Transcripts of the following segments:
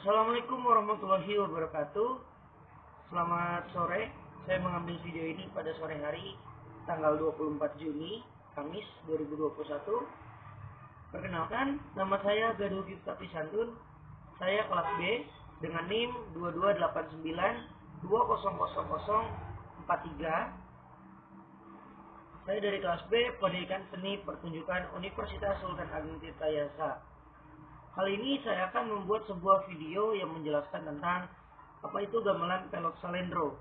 Assalamualaikum warahmatullahi wabarakatuh. Selamat sore. Saya mengambil video ini pada sore hari tanggal 24 Juni, Kamis 2021. Perkenalkan, nama saya Gaduh Giftati Santun. Saya kelas B dengan NIM 2289200043. Saya dari kelas B Pendidikan Seni Pertunjukan Universitas Sultan Agung Tirtayasa. Kali ini saya akan membuat sebuah video yang menjelaskan tentang apa itu gamelan pelok salendro.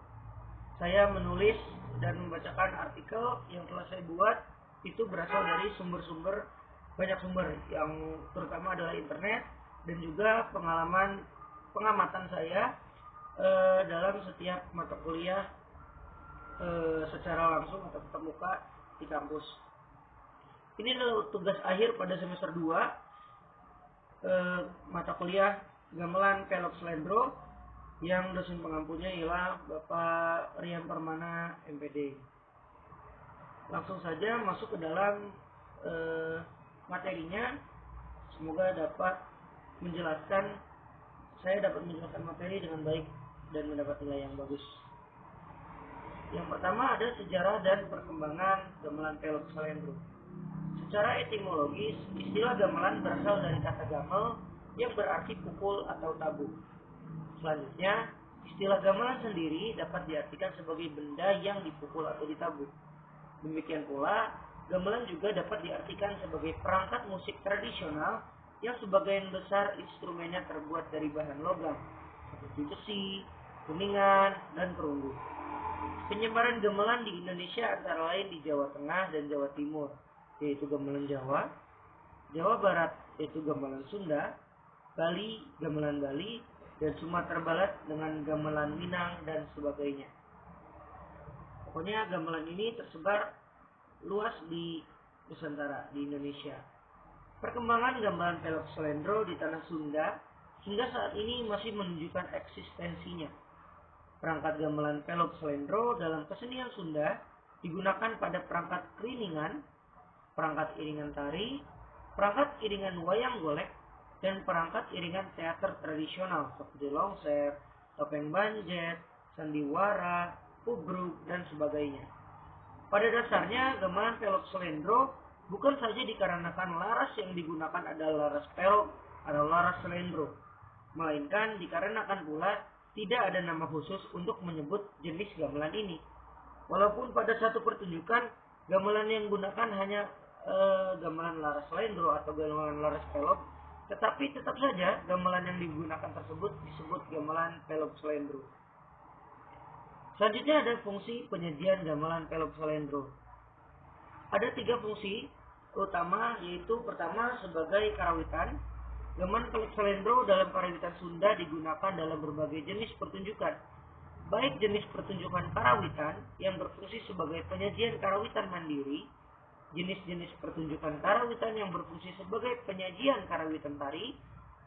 Saya menulis dan membacakan artikel yang telah saya buat itu berasal dari sumber-sumber, banyak sumber yang terutama adalah internet dan juga pengamatan saya dalam setiap mata kuliah secara langsung atau tatap muka di kampus. Ini adalah tugas akhir pada semester 2 mata kuliah gamelan pelok salendro yang dosen pengampunya ialah Bapak Rian Permana MPD. Langsung saja masuk ke dalam materinya. Semoga saya dapat menjelaskan materi dengan baik dan mendapat nilai yang bagus. Yang pertama ada sejarah dan perkembangan gamelan pelok salendro. Secara etimologis, istilah gamelan berasal dari kata gamel yang berarti pukul atau tabuk. Selanjutnya, istilah gamelan sendiri dapat diartikan sebagai benda yang dipukul atau ditabuk. Demikian pula, gamelan juga dapat diartikan sebagai perangkat musik tradisional yang sebagian besar instrumennya terbuat dari bahan logam, seperti besi, kuningan, dan perunggu. Penyebaran gamelan di Indonesia antara lain di Jawa Tengah dan Jawa Timur, yaitu gamelan Jawa, Jawa Barat yaitu gamelan Sunda, Bali gamelan Bali, dan Sumatera Barat dengan gamelan Minang dan sebagainya. Pokoknya gamelan ini tersebar luas di Nusantara, di Indonesia. Perkembangan gamelan pelok salendro di tanah Sunda hingga saat ini masih menunjukkan eksistensinya. Perangkat gamelan pelok salendro dalam kesenian Sunda digunakan pada perangkat keriningan, perangkat iringan tari, perangkat iringan wayang golek, dan perangkat iringan teater tradisional seperti longser, topeng banjet, sandiwara, kubruk, dan sebagainya. Pada dasarnya, gamelan pelok salendro bukan saja dikarenakan laras yang digunakan adalah laras pelok atau laras salendro, melainkan dikarenakan pula tidak ada nama khusus untuk menyebut jenis gamelan ini. Walaupun pada satu pertunjukan, gamelan yang digunakan hanya gamelan laras salendro atau gamelan laras pelok, tetapi tetap saja gamelan yang digunakan tersebut disebut gamelan pelok salendro. Selanjutnya ada fungsi penyajian gamelan pelok salendro. Ada 3 fungsi utama, yaitu pertama sebagai karawitan. Gamelan pelok salendro dalam karawitan Sunda digunakan dalam berbagai jenis pertunjukan, baik jenis pertunjukan karawitan yang berfungsi sebagai penyajian karawitan mandiri, jenis-jenis pertunjukan karawitan yang berfungsi sebagai penyajian karawitan tari,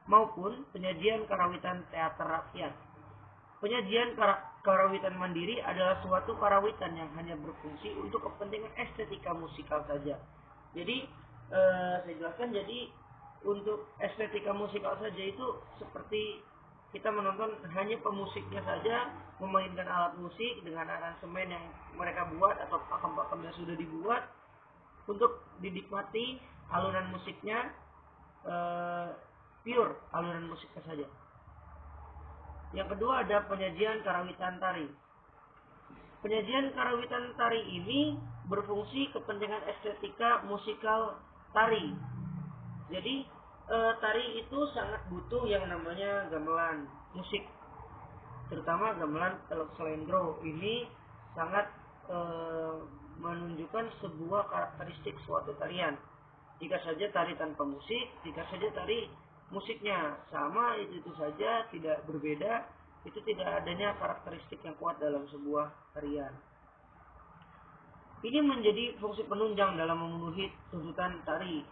maupun penyajian karawitan teater rakyat. Penyajian karawitan mandiri adalah suatu karawitan yang hanya berfungsi untuk kepentingan estetika musikal saja. Jadi, saya jelaskan, jadi untuk estetika musikal saja itu seperti kita menonton hanya pemusiknya saja memainkan alat musik dengan aransemen yang mereka buat atau pakem-pakem yang sudah dibuat, untuk dinikmati alunan musiknya pure alunan musiknya saja. Yang kedua ada penyajian karawitan tari. Penyajian karawitan tari ini berfungsi kepentingan estetika musikal tari. Jadi tari itu sangat butuh yang namanya gamelan musik, terutama gamelan pelok salendro ini sangat menunjukkan sebuah karakteristik suatu tarian. Jika saja tari tanpa musik, jika saja tari musiknya sama, itu saja tidak berbeda, itu tidak adanya karakteristik yang kuat dalam sebuah tarian. Ini menjadi fungsi penunjang dalam memenuhi tuntutan tari,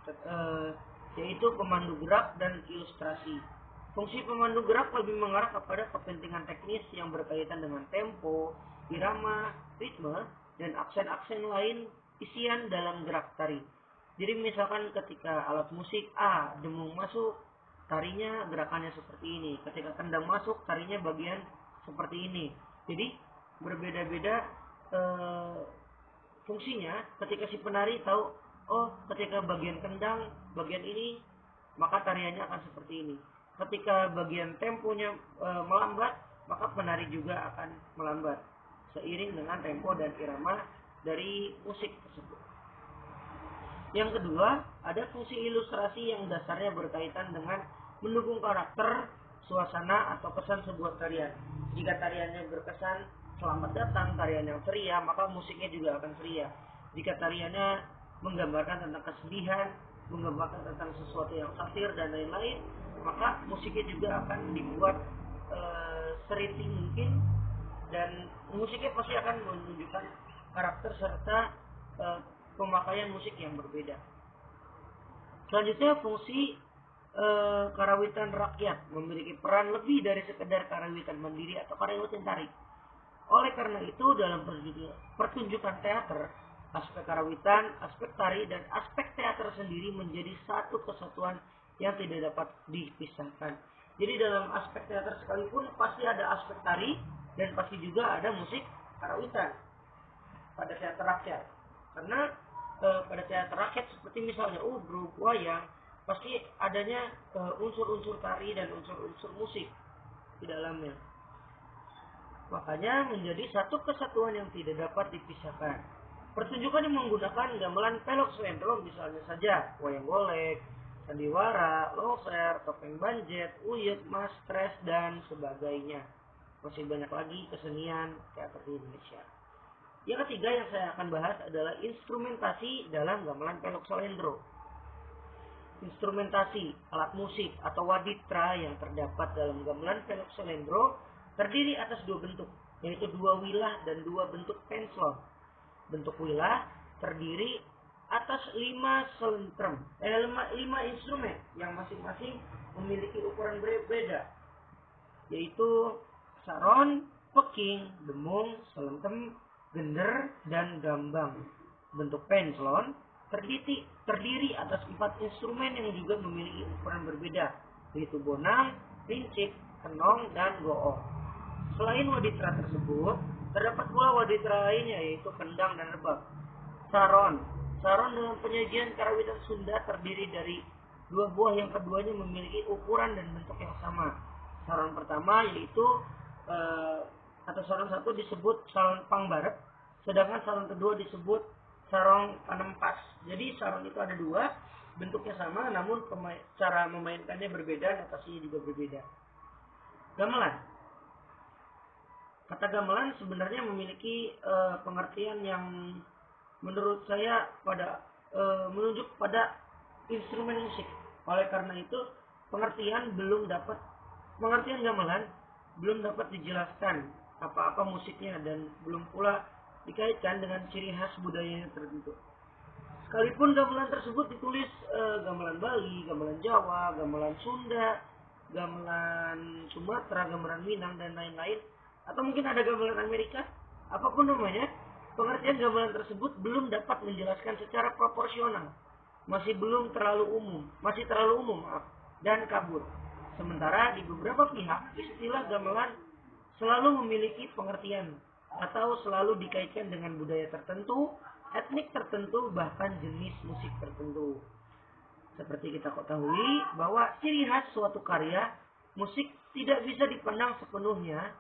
yaitu pemandu gerak dan ilustrasi. Fungsi pemandu gerak lebih mengarah kepada kepentingan teknis yang berkaitan dengan tempo, irama, ritme, dan aksen-aksen lain isian dalam gerak tari. Jadi misalkan ketika alat musik A dengung masuk, tarinya gerakannya seperti ini. Ketika kendang masuk, tarinya bagian seperti ini. Jadi berbeda-beda fungsinya. Ketika si penari tahu, oh ketika bagian kendang, bagian ini, maka tariannya akan seperti ini. Ketika bagian temponya melambat, maka penari juga akan melambat seiring dengan tempo dan irama dari musik tersebut. Yang kedua, ada fungsi ilustrasi yang dasarnya berkaitan dengan mendukung karakter, suasana, atau kesan sebuah tarian. Jika tariannya berkesan selamat datang, tarian yang ceria, maka musiknya juga akan ceria. Jika tariannya menggambarkan tentang kesedihan, menggambarkan tentang sesuatu yang satir dan lain-lain, maka musiknya juga akan dibuat seriti mungkin, dan musiknya pasti akan menunjukkan karakter serta pemakaian musik yang berbeda. Selanjutnya, fungsi karawitan rakyat memiliki peran lebih dari sekedar karawitan mandiri atau karawitan tari. Oleh karena itu, dalam pertunjukan teater, aspek karawitan, aspek tari, dan aspek teater sendiri menjadi satu kesatuan yang tidak dapat dipisahkan. Jadi dalam aspek teater sekalipun pasti ada aspek tari dan pasti juga ada musik karawitan pada teater rakyat. Karena pada teater rakyat seperti misalnya grup wayang, pasti adanya unsur-unsur tari dan unsur-unsur musik di dalamnya. Makanya menjadi satu kesatuan yang tidak dapat dipisahkan. Pertunjukan yang menggunakan gamelan pelok selendro misalnya saja wayang golek, sandiwara, longser, topeng banjet, uyek, mas, stres, dan sebagainya. Masih banyak lagi kesenian teater di Indonesia. Yang ketiga yang saya akan bahas adalah instrumentasi dalam gamelan pelok selendro. Instrumentasi, alat musik atau waditra yang terdapat dalam gamelan pelok selendro terdiri atas dua bentuk, yaitu dua wilah dan dua bentuk penslon. Bentuk wilah terdiri atas 5 instrumen yang masing-masing memiliki ukuran berbeda, yaitu saron, peking, demung, selentem, gender, dan gambang. Bentuk penslon terdiri atas 4 instrumen yang juga memiliki ukuran berbeda, yaitu bonang, rincik, kenong, dan goong. Selain waditra tersebut, terdapat pula waditra lainnya, yaitu kendang dan rebab. Saron dalam penyajian karawitan Sunda terdiri dari dua buah yang keduanya memiliki ukuran dan bentuk yang sama. Saron pertama yaitu atau saron satu disebut saron pangbarep, sedangkan saron kedua disebut saron panempas. Jadi saron itu ada dua, bentuknya sama, namun cara memainkannya berbeda, notasinya juga berbeda. Gamelan. Kata gamelan sebenarnya memiliki pengertian yang menurut saya menunjuk pada instrumen musik. Oleh karena itu, pengertian gamelan belum dapat dijelaskan apa-apa musiknya dan belum pula dikaitkan dengan ciri khas budayanya tertentu. Sekalipun gamelan tersebut ditulis gamelan Bali, gamelan Jawa, gamelan Sunda, gamelan Sumatera, gamelan Minang, dan lain-lain, atau mungkin ada gamelan Amerika, apapun namanya, pengertian gamelan tersebut belum dapat menjelaskan secara proporsional, masih terlalu umum, dan kabur. Sementara di beberapa pihak, istilah gamelan selalu memiliki pengertian atau selalu dikaitkan dengan budaya tertentu, etnik tertentu, bahkan jenis musik tertentu. Seperti kita ketahui bahwa ciri khas suatu karya musik tidak bisa dipandang sepenuhnya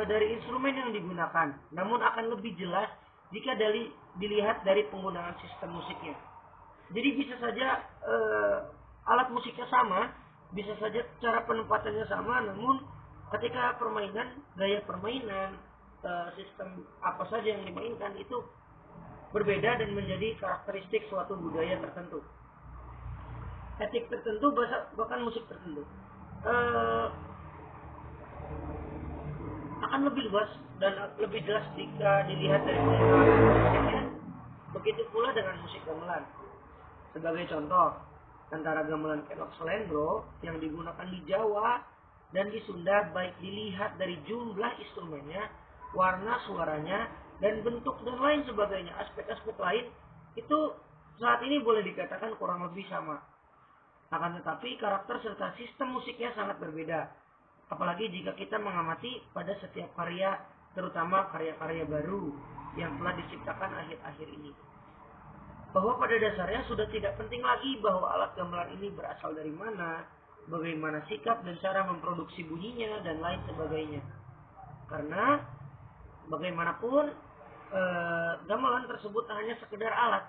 dari instrumen yang digunakan, namun akan lebih jelas jika dilihat dari penggunaan sistem musiknya. Jadi bisa saja alat musiknya sama, bisa saja cara penempatannya sama, namun ketika gaya permainan, sistem apa saja yang dimainkan itu berbeda dan menjadi karakteristik suatu budaya tertentu, etik tertentu, bahkan musik tertentu. Akan lebih luas dan lebih jelas jika dilihat dari penggunaan musiknya. Begitu pula dengan musik gamelan. Sebagai contoh, antara gamelan pelok selendro yang digunakan di Jawa dan di Sunda, baik dilihat dari jumlah instrumennya, warna suaranya, dan bentuk dan lain sebagainya, aspek-aspek lain itu saat ini boleh dikatakan kurang lebih sama. Akan tetapi karakter serta sistem musiknya sangat berbeda. Apalagi jika kita mengamati pada setiap karya, terutama karya-karya baru yang telah diciptakan akhir-akhir ini. Bahwa pada dasarnya sudah tidak penting lagi bahwa alat gamelan ini berasal dari mana, bagaimana sikap dan cara memproduksi bunyinya, dan lain sebagainya. Karena bagaimanapun gamelan tersebut hanya sekedar alat,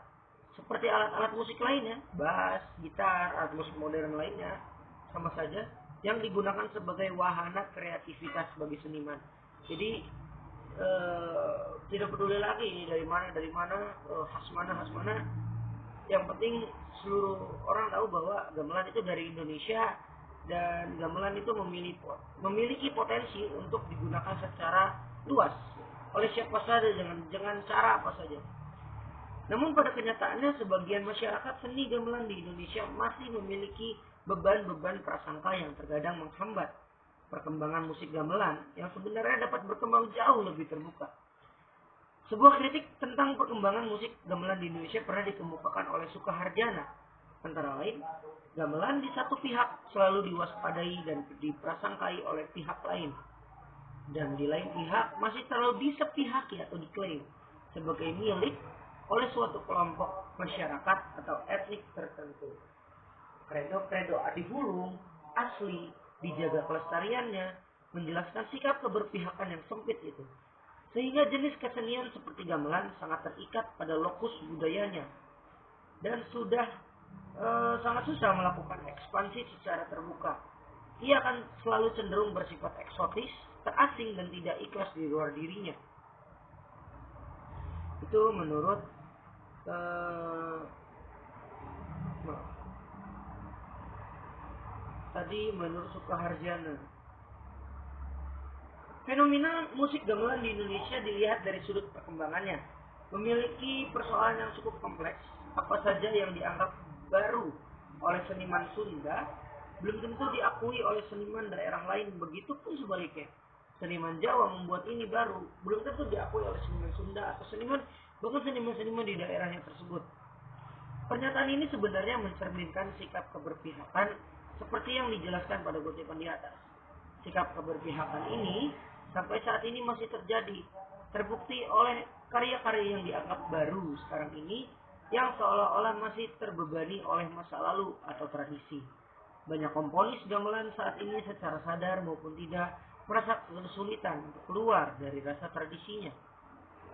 seperti alat-alat musik lainnya, bass, gitar, alat musik modern lainnya, sama saja yang digunakan sebagai wahana kreativitas bagi seniman. Jadi tidak peduli lagi ini dari mana, khas mana. Yang penting seluruh orang tahu bahwa gamelan itu dari Indonesia, dan gamelan itu memiliki potensi untuk digunakan secara luas oleh siapa saja dengan cara apa saja. Namun pada kenyataannya sebagian masyarakat seni gamelan di Indonesia masih memiliki beban-beban prasangka yang terkadang menghambat perkembangan musik gamelan yang sebenarnya dapat berkembang jauh lebih terbuka. Sebuah kritik tentang perkembangan musik gamelan di Indonesia pernah dikemukakan oleh Sukaharjana. Antara lain, gamelan di satu pihak selalu diwaspadai dan diprasangkai oleh pihak lain, dan di lain pihak masih terlalu disepihaki atau diklaim sebagai milik oleh suatu kelompok masyarakat atau etnik tertentu. Kredo Adihulung asli dijaga kelestariannya, menjelaskan sikap keberpihakan yang sempit itu. Sehingga jenis kesenian seperti gamelan sangat terikat pada lokus budayanya, dan sudah sangat susah melakukan ekspansi secara terbuka. Ia akan selalu cenderung bersifat eksotis, terasing, dan tidak ikhlas di luar dirinya. Itu menurut menurut Sukaharjana. Fenomena musik gamelan di Indonesia dilihat dari sudut perkembangannya, memiliki persoalan yang cukup kompleks. Apa saja yang dianggap baru oleh seniman Sunda belum tentu diakui oleh seniman daerah lain. Begitupun sebaliknya, seniman Jawa membuat ini baru belum tentu diakui oleh seniman Sunda atau bahkan seniman-seniman di daerahnya tersebut. Pernyataan ini sebenarnya mencerminkan sikap keberpihakan seperti yang dijelaskan pada kutipan di atas. Sikap keberpihakan ini sampai saat ini masih terjadi, terbukti oleh karya-karya yang dianggap baru sekarang ini yang seolah-olah masih terbebani oleh masa lalu atau tradisi. Banyak komponis gamelan saat ini secara sadar maupun tidak merasa kesulitan untuk keluar dari rasa tradisinya.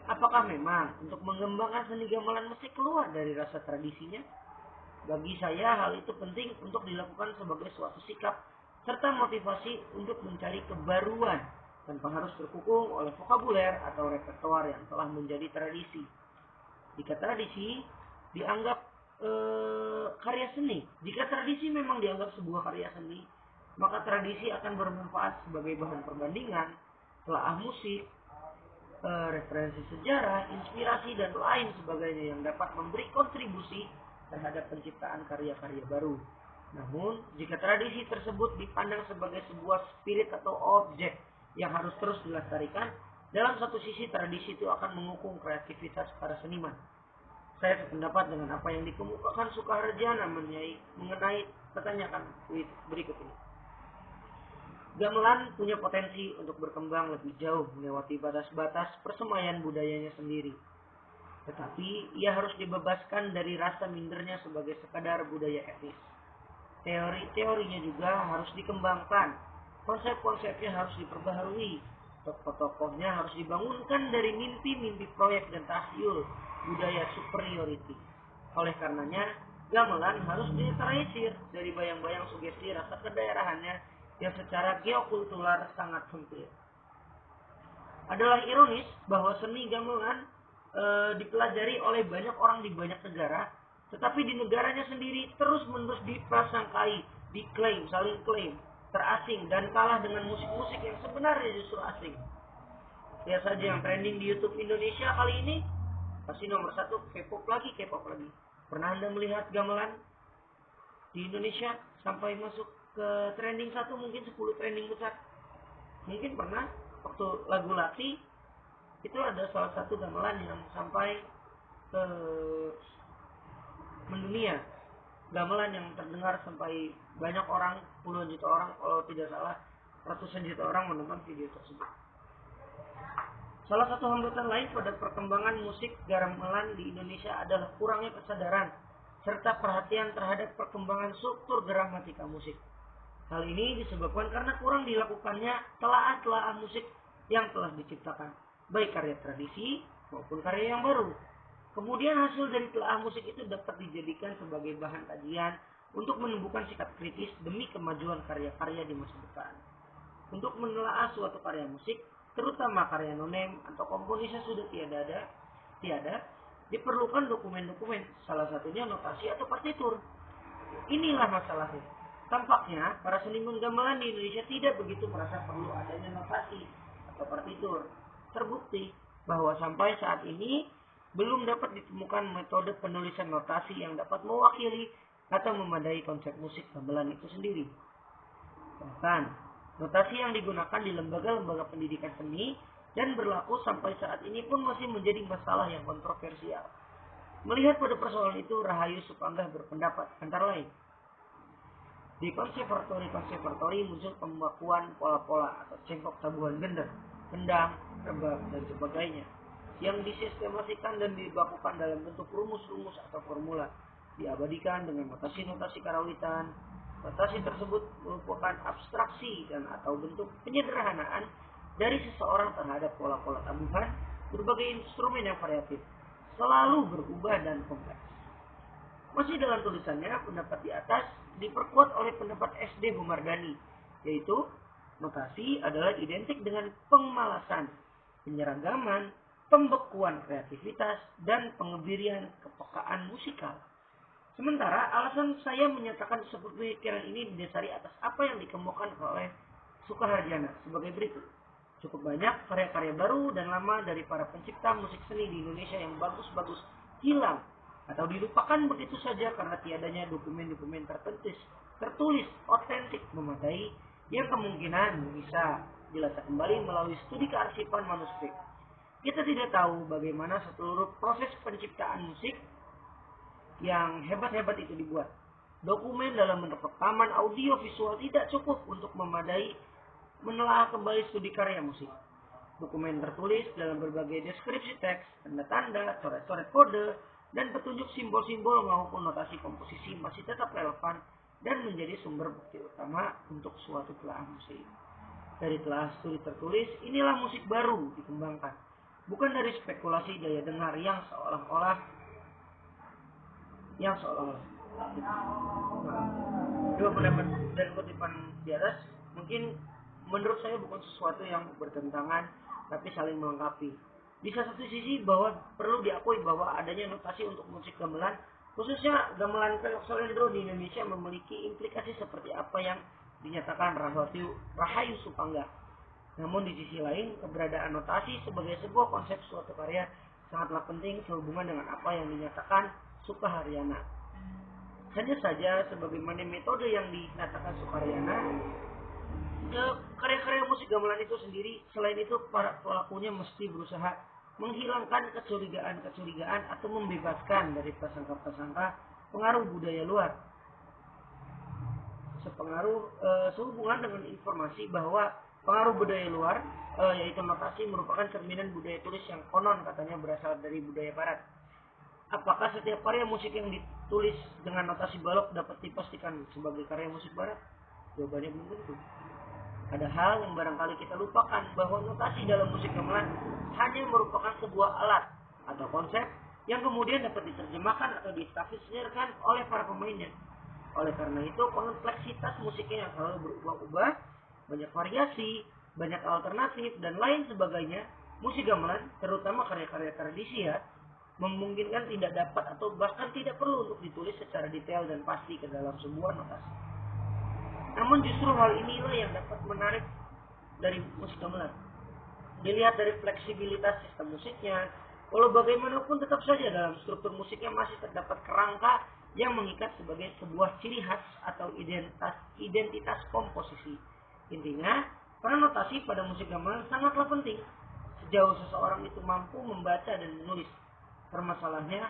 Apakah memang untuk mengembangkan seni gamelan mesti keluar dari rasa tradisinya? Bagi saya hal itu penting untuk dilakukan sebagai suatu sikap serta motivasi untuk mencari kebaruan tanpa harus terkungkung oleh vokabuler atau repertoar yang telah menjadi tradisi. Jika tradisi dianggap karya seni, jika tradisi memang dianggap sebuah karya seni, maka tradisi akan bermanfaat sebagai bahan perbandingan, telaah musik, referensi sejarah, inspirasi, dan lain sebagainya yang dapat memberi kontribusi terhadap penciptaan karya-karya baru. Namun, jika tradisi tersebut dipandang sebagai sebuah spirit atau objek yang harus terus dilestarikan, dalam satu sisi tradisi itu akan mengukung kreativitas para seniman. Saya sependapat dengan apa yang dikemukakan Sukaharjana mengenai pertanyaan berikut ini. Gamelan punya potensi untuk berkembang lebih jauh melewati batas-batas persemaian budayanya sendiri. Tetapi ia harus dibebaskan dari rasa mindernya sebagai sekadar budaya etnis. Teori-teorinya juga harus dikembangkan. Konsep-konsepnya harus diperbaharui. Tokoh-tokohnya harus dibangunkan dari mimpi-mimpi proyek dan tahyul budaya superiority. Oleh karenanya, gamelan harus dinetralisir dari bayang-bayang sugesti rasa kedaerahannya yang secara geokultural sangat sempit. Adalah ironis bahwa seni gamelan dipelajari oleh banyak orang di banyak negara, tetapi di negaranya sendiri terus-menerus diprasangkai, diklaim, saling klaim, terasing, dan kalah dengan musik-musik yang sebenarnya justru asing. Lihat saja yang trending di YouTube Indonesia kali ini, pasti nomor 1 K-pop lagi. Pernah Anda melihat gamelan di Indonesia sampai masuk ke trending 1, mungkin 10 trending besar? Mungkin pernah. Waktu lagu Lati itu ada salah satu gamelan yang sampai ke mendunia. gamelan yang terdengar sampai banyak orang, puluhan juta orang, kalau tidak salah ratusan juta orang menonton video tersebut. Salah satu hambatan lain pada perkembangan musik gamelan di Indonesia adalah kurangnya kesadaran serta perhatian terhadap perkembangan struktur gramatika musik. Hal ini disebabkan karena kurang dilakukannya telaah-telaah musik yang telah diciptakan, baik karya tradisi maupun karya yang baru. Kemudian hasil dari telaah musik itu dapat dijadikan sebagai bahan kajian untuk menumbuhkan sikap kritis demi kemajuan karya-karya di masa depan. Untuk menelaah suatu karya musik, terutama karya nonem atau komponis yang sudah tiada, diperlukan dokumen-dokumen, salah satunya notasi atau partitur. Inilah masalahnya. Tampaknya para seniman gamelan di Indonesia tidak begitu merasa perlu adanya notasi atau partitur. Terbukti bahwa sampai saat ini belum dapat ditemukan metode penulisan notasi yang dapat mewakili atau memadai konsep musik gamelan itu sendiri. Bahkan, notasi yang digunakan di lembaga-lembaga pendidikan seni dan berlaku sampai saat ini pun masih menjadi masalah yang kontroversial. Melihat pada persoalan itu, Rahayu Supanggah berpendapat antara lain, di konservatori muncul pembakuan pola-pola atau cengkok tabuhan gender, kendang, rebab, dan sebagainya yang disistemasikan dan dibakukan dalam bentuk rumus-rumus atau formula, diabadikan dengan notasi-notasi karawitan. Notasi tersebut merupakan abstraksi dan atau bentuk penyederhanaan dari seseorang terhadap pola-pola tabuhan berbagai instrumen yang variatif, selalu berubah dan kompleks. Masih dalam tulisannya, pendapat di atas diperkuat oleh pendapat SD Humardani, yaitu notasi adalah identik dengan pengmalasan, penyeragaman, pembekuan kreativitas, dan pengebirian kepekaan musikal. Sementara alasan saya menyatakan seperti pemikiran ini didasari atas apa yang dikemukakan oleh Sukaharjana sebagai berikut. Cukup banyak karya-karya baru dan lama dari para pencipta musik seni di Indonesia yang bagus-bagus hilang atau dilupakan begitu saja karena tiadanya dokumen-dokumen tertulis otentik memadai yang kemungkinan bisa dilacak kembali melalui studi kearsipan manuskrip. Kita tidak tahu bagaimana seluruh proses penciptaan musik yang hebat-hebat itu dibuat. Dokumen dalam bentuk rekaman audio visual tidak cukup untuk memadai menelaah kembali studi karya musik. Dokumen tertulis dalam berbagai deskripsi teks, tanda-tanda, coret-coret kode, dan petunjuk simbol-simbol maupun notasi komposisi masih tetap relevan dan menjadi sumber bukti utama untuk suatu telaah musik. Dari telaah studi tertulis, inilah musik baru dikembangkan, bukan dari spekulasi daya dengar yang seolah-olah. Dua pendapat dan kutipan di atas mungkin menurut saya bukan sesuatu yang bertentangan, tapi saling melengkapi. Di satu sisi bahwa perlu diakui bahwa adanya notasi untuk musik gamelan, khususnya gamelan Pelok Salendro di Indonesia memiliki implikasi seperti apa yang dinyatakan Rahayu Supanggah. Namun di sisi lain, keberadaan notasi sebagai sebuah konsep suatu karya sangatlah penting sehubungan dengan apa yang dinyatakan Sukaharjana. Hanya saja sebagaimana metode yang dinyatakan Sukaharjana, karya-karya musik gamelan itu sendiri, selain itu para pelakunya mesti berusaha menghilangkan kecurigaan atau membebaskan dari prasangka-prasangka pengaruh budaya luar. Sehubungan dengan informasi bahwa pengaruh budaya luar, yaitu notasi, merupakan cerminan budaya tulis yang konon katanya berasal dari budaya barat. Apakah setiap karya musik yang ditulis dengan notasi balok dapat dipastikan sebagai karya musik barat? Jawabannya belum tentu. Ada hal yang barangkali kita lupakan, bahwa notasi dalam musik gamelan hanya merupakan sebuah alat atau konsep yang kemudian dapat diterjemahkan atau ditafsirkan oleh para pemainnya. Oleh karena itu, kompleksitas musiknya yang selalu berubah-ubah, banyak variasi, banyak alternatif, dan lain sebagainya, musik gamelan, terutama karya-karya tradisi memungkinkan tidak dapat atau bahkan tidak perlu untuk ditulis secara detail dan pasti ke dalam sebuah notasi. Namun justru hal inilah yang dapat menarik dari musik gamelan. Dilihat dari fleksibilitas sistem musiknya, walau bagaimanapun tetap saja dalam struktur musiknya masih terdapat kerangka yang mengikat sebagai sebuah ciri khas atau identitas komposisi. Intinya, peran notasi pada musik gamelan sangatlah penting sejauh seseorang itu mampu membaca dan menulis. Permasalahannya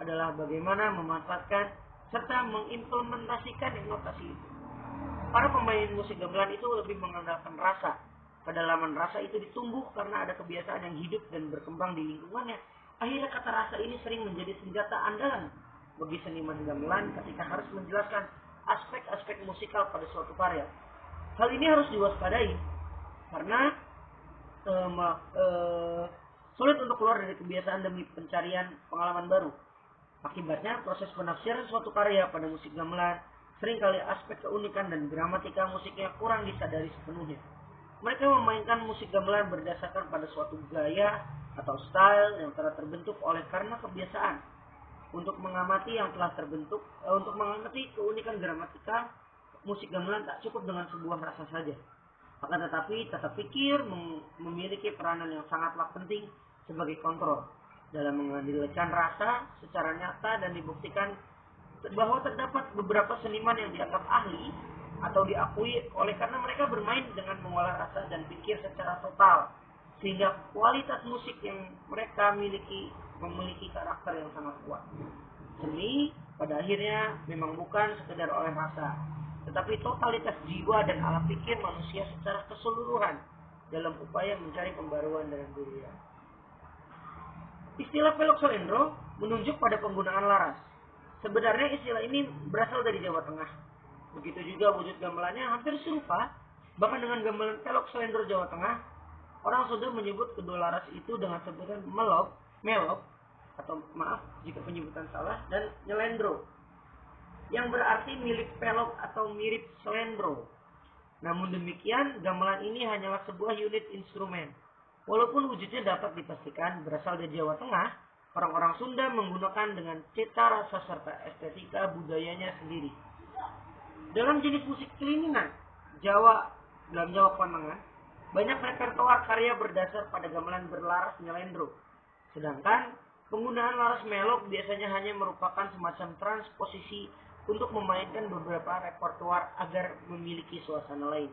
adalah bagaimana memanfaatkan serta mengimplementasikan notasi itu. Para pemain musik gamelan itu lebih mengandalkan rasa. Kedalaman rasa itu ditumbuh karena ada kebiasaan yang hidup dan berkembang di lingkungannya. Akhirnya kata rasa ini sering menjadi senjata andalan bagi seniman gamelan ketika harus menjelaskan aspek-aspek musikal pada suatu karya. Hal ini harus diwaspadai karena sulit untuk keluar dari kebiasaan demi pencarian pengalaman baru. Akibatnya proses penafsiran suatu karya pada musik gamelan seringkali aspek keunikan dan gramatika musiknya kurang disadari sepenuhnya. Mereka memainkan musik gamelan berdasarkan pada suatu gaya atau style yang telah terbentuk oleh karena kebiasaan. Untuk mengamati yang telah terbentuk, untuk mengamati keunikan gramatika musik gamelan tak cukup dengan sebuah rasa saja. Akan tetapi tata pikir memiliki peranan yang sangatlah penting sebagai kontrol dalam mengendalikan rasa secara nyata, dan dibuktikan bahwa terdapat beberapa seniman yang dianggap ahli atau diakui oleh karena mereka bermain dengan mengolah rasa dan pikir secara total, sehingga kualitas musik yang mereka memiliki karakter yang sangat kuat. Seni pada akhirnya memang bukan sekedar oleh rasa, tetapi totalitas jiwa dan alam pikir manusia secara keseluruhan dalam upaya mencari pembaruan dalam dirinya. Istilah pelok selendro menunjuk pada penggunaan laras. Sebenarnya istilah ini berasal dari Jawa Tengah. Begitu juga wujud gamelannya hampir serupa. Bahkan dengan gamelan pelok selendro Jawa Tengah, orang Sunda menyebut kedua laras itu dengan sebutan melok, atau maaf jika penyebutan salah, dan nyelendro, yang berarti milik pelok atau mirip selendro. Namun demikian, gamelan ini hanyalah sebuah unit instrumen. Walaupun wujudnya dapat dipastikan berasal dari Jawa Tengah, orang-orang Sunda menggunakan dengan cita rasa serta estetika budayanya sendiri. Dalam jenis musik keliningan dalam Jawa Konangan, banyak repertoar karya berdasar pada gamelan berlaras nyelendro. Sedangkan penggunaan laras melok biasanya hanya merupakan semacam transposisi untuk memainkan beberapa repertoar agar memiliki suasana lain.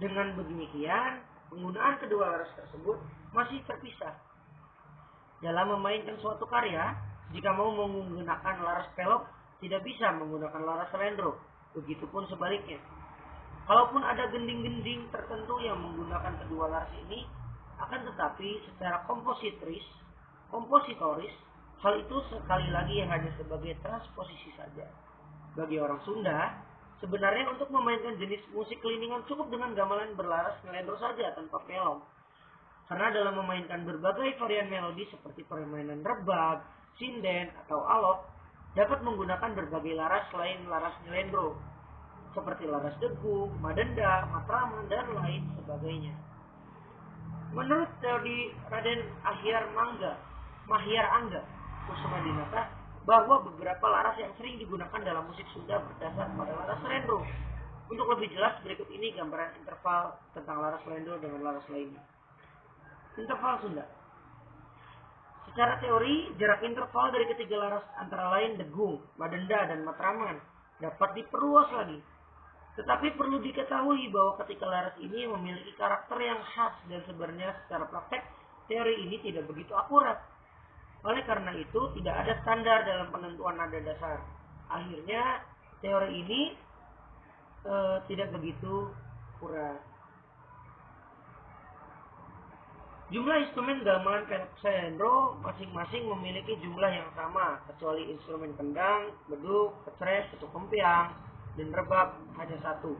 Dengan demikian, penggunaan kedua laras tersebut masih terpisah. Dalam memainkan suatu karya, jika mau menggunakan laras pelok, tidak bisa menggunakan laras selendro. Begitupun sebaliknya. Kalaupun ada gending-gending tertentu yang menggunakan kedua laras ini, akan tetapi secara kompositoris, hal itu sekali lagi hanya sebagai transposisi saja. Bagi orang Sunda, sebenarnya untuk memainkan jenis musik keliningan cukup dengan gamelan berlaras nyelendro saja tanpa pelok. Karena dalam memainkan berbagai varian melodi seperti permainan rebab, sinden, atau alok, dapat menggunakan berbagai laras selain laras nyelendro, seperti laras degung, madenda, matraman, dan lain sebagainya. Menurut teori Raden Mahyar Angga Kusuma Dinata, bahwa beberapa laras yang sering digunakan dalam musik Sunda berdasar pada laras selendro. Untuk lebih jelas, berikut ini gambaran interval tentang laras selendro dengan laras lainnya. Interval Sunda. Secara teori, jarak interval dari ketiga laras antara lain degung, madenda, dan matraman dapat diperluas lagi. Tetapi perlu diketahui bahwa ketika laras ini memiliki karakter yang khas, dan sebenarnya secara praktek teori ini tidak begitu akurat. Oleh karena itu, tidak ada standar dalam penentuan nada dasar. Akhirnya, teori ini tidak begitu akurat. Jumlah instrumen gamelan pelok selendro masing-masing memiliki jumlah yang sama, kecuali instrumen kendang, beduk, kecres, ketuk kempiang, dan rebab hanya satu.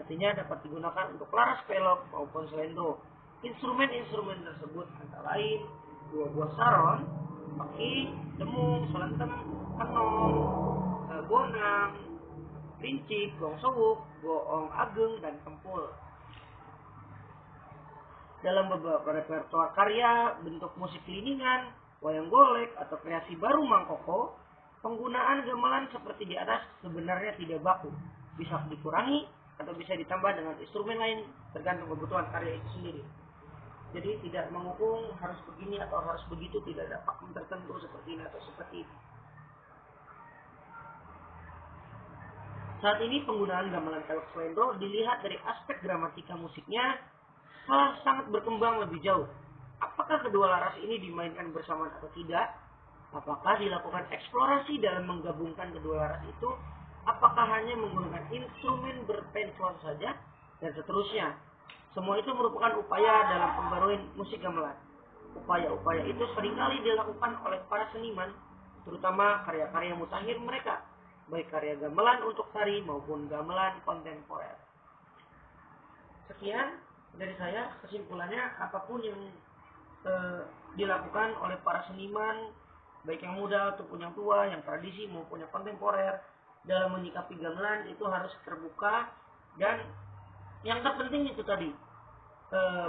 Artinya dapat digunakan untuk laras pelok maupun selendro. Instrumen-instrumen tersebut antara lain dua buah saron, paki, demung, selenteng, kenong, bonang, rincik, gong sewuk, goong ageng, dan kempul. Dalam beberapa repertoar karya bentuk musik keliningan, wayang golek, atau kreasi baru Mangkoko, penggunaan gamelan seperti di atas sebenarnya tidak baku. Bisa dikurangi atau bisa ditambah dengan instrumen lain tergantung kebutuhan karya itu sendiri. Jadi tidak menghukum harus begini atau harus begitu, tidak ada pakem tertentu seperti ini atau seperti itu. Saat ini penggunaan gamelan pelok selendro dilihat dari aspek gramatika musiknya sangat berkembang lebih jauh. Apakah kedua laras ini dimainkan bersamaan atau tidak? Apakah dilakukan eksplorasi dalam menggabungkan kedua laras itu? Apakah hanya menggunakan instrumen berpensuan saja? Dan seterusnya. Semua itu merupakan upaya dalam pembaruan musik gamelan. Upaya-upaya itu seringkali dilakukan oleh para seniman, terutama karya-karya mutakhir mereka, baik karya gamelan untuk tari maupun gamelan kontemporer. Sekian dari saya, kesimpulannya apapun yang dilakukan oleh para seniman, baik yang muda ataupun yang tua, yang tradisi maupun yang kontemporer, dalam menyikapi gamelan itu harus terbuka. Dan yang terpenting itu tadi,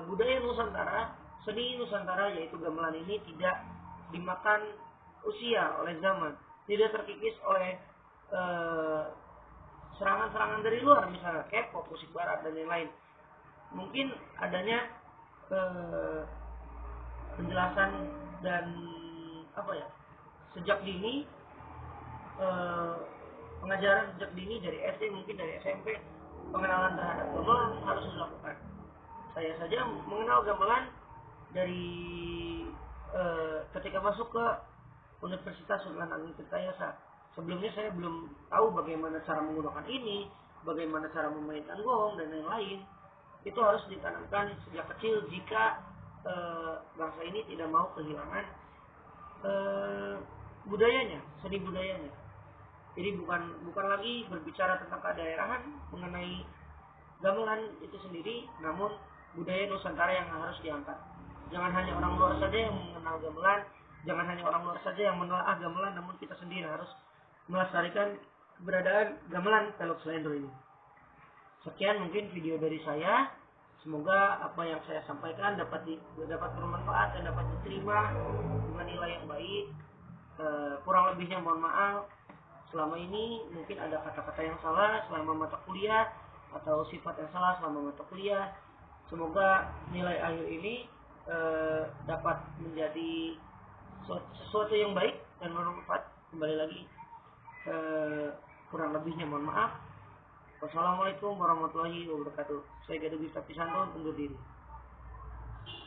budaya Nusantara, seni Nusantara yaitu gamelan ini tidak dimakan usia oleh zaman, tidak terkikis oleh serangan-serangan dari luar, misalnya K-pop, musik barat dan lain-lain. Mungkin adanya penjelasan dan sejak dini, pengajaran sejak dini dari SD, mungkin dari SMP, pengenalan terhadap gamelan harus dilakukan. Saya saja mengenal gamelan dari ketika masuk ke Universitas Sultan Agung Tirtayasa. Sebelumnya saya belum tahu bagaimana cara menggunakan ini, bagaimana cara memainkan gong dan lain-lain. Itu harus ditanamkan sejak kecil jika bangsa ini tidak mau kehilangan budayanya, seni budayanya. Jadi bukan lagi berbicara tentang kedaerahan mengenai gamelan itu sendiri, namun budaya Nusantara yang harus diangkat. Jangan hanya orang luar saja yang mengenal gamelan, jangan hanya orang luar saja yang menelaah gamelan, namun kita sendiri harus melestarikan keberadaan gamelan Teluk Slendro ini. Sekian mungkin video dari saya. Semoga apa yang saya sampaikan dapat bermanfaat dan dapat diterima dengan nilai yang baik. Kurang lebihnya mohon maaf. Selama ini mungkin ada kata-kata yang salah selama mata kuliah atau sifat yang salah selama mata kuliah. Semoga nilai akhir ini dapat menjadi sesuatu yang baik dan bermanfaat. Kembali lagi, kurang lebihnya mohon maaf. Wassalamualaikum warahmatullahi wabarakatuh. Saya Gaduh Gista Pisanto undur diri.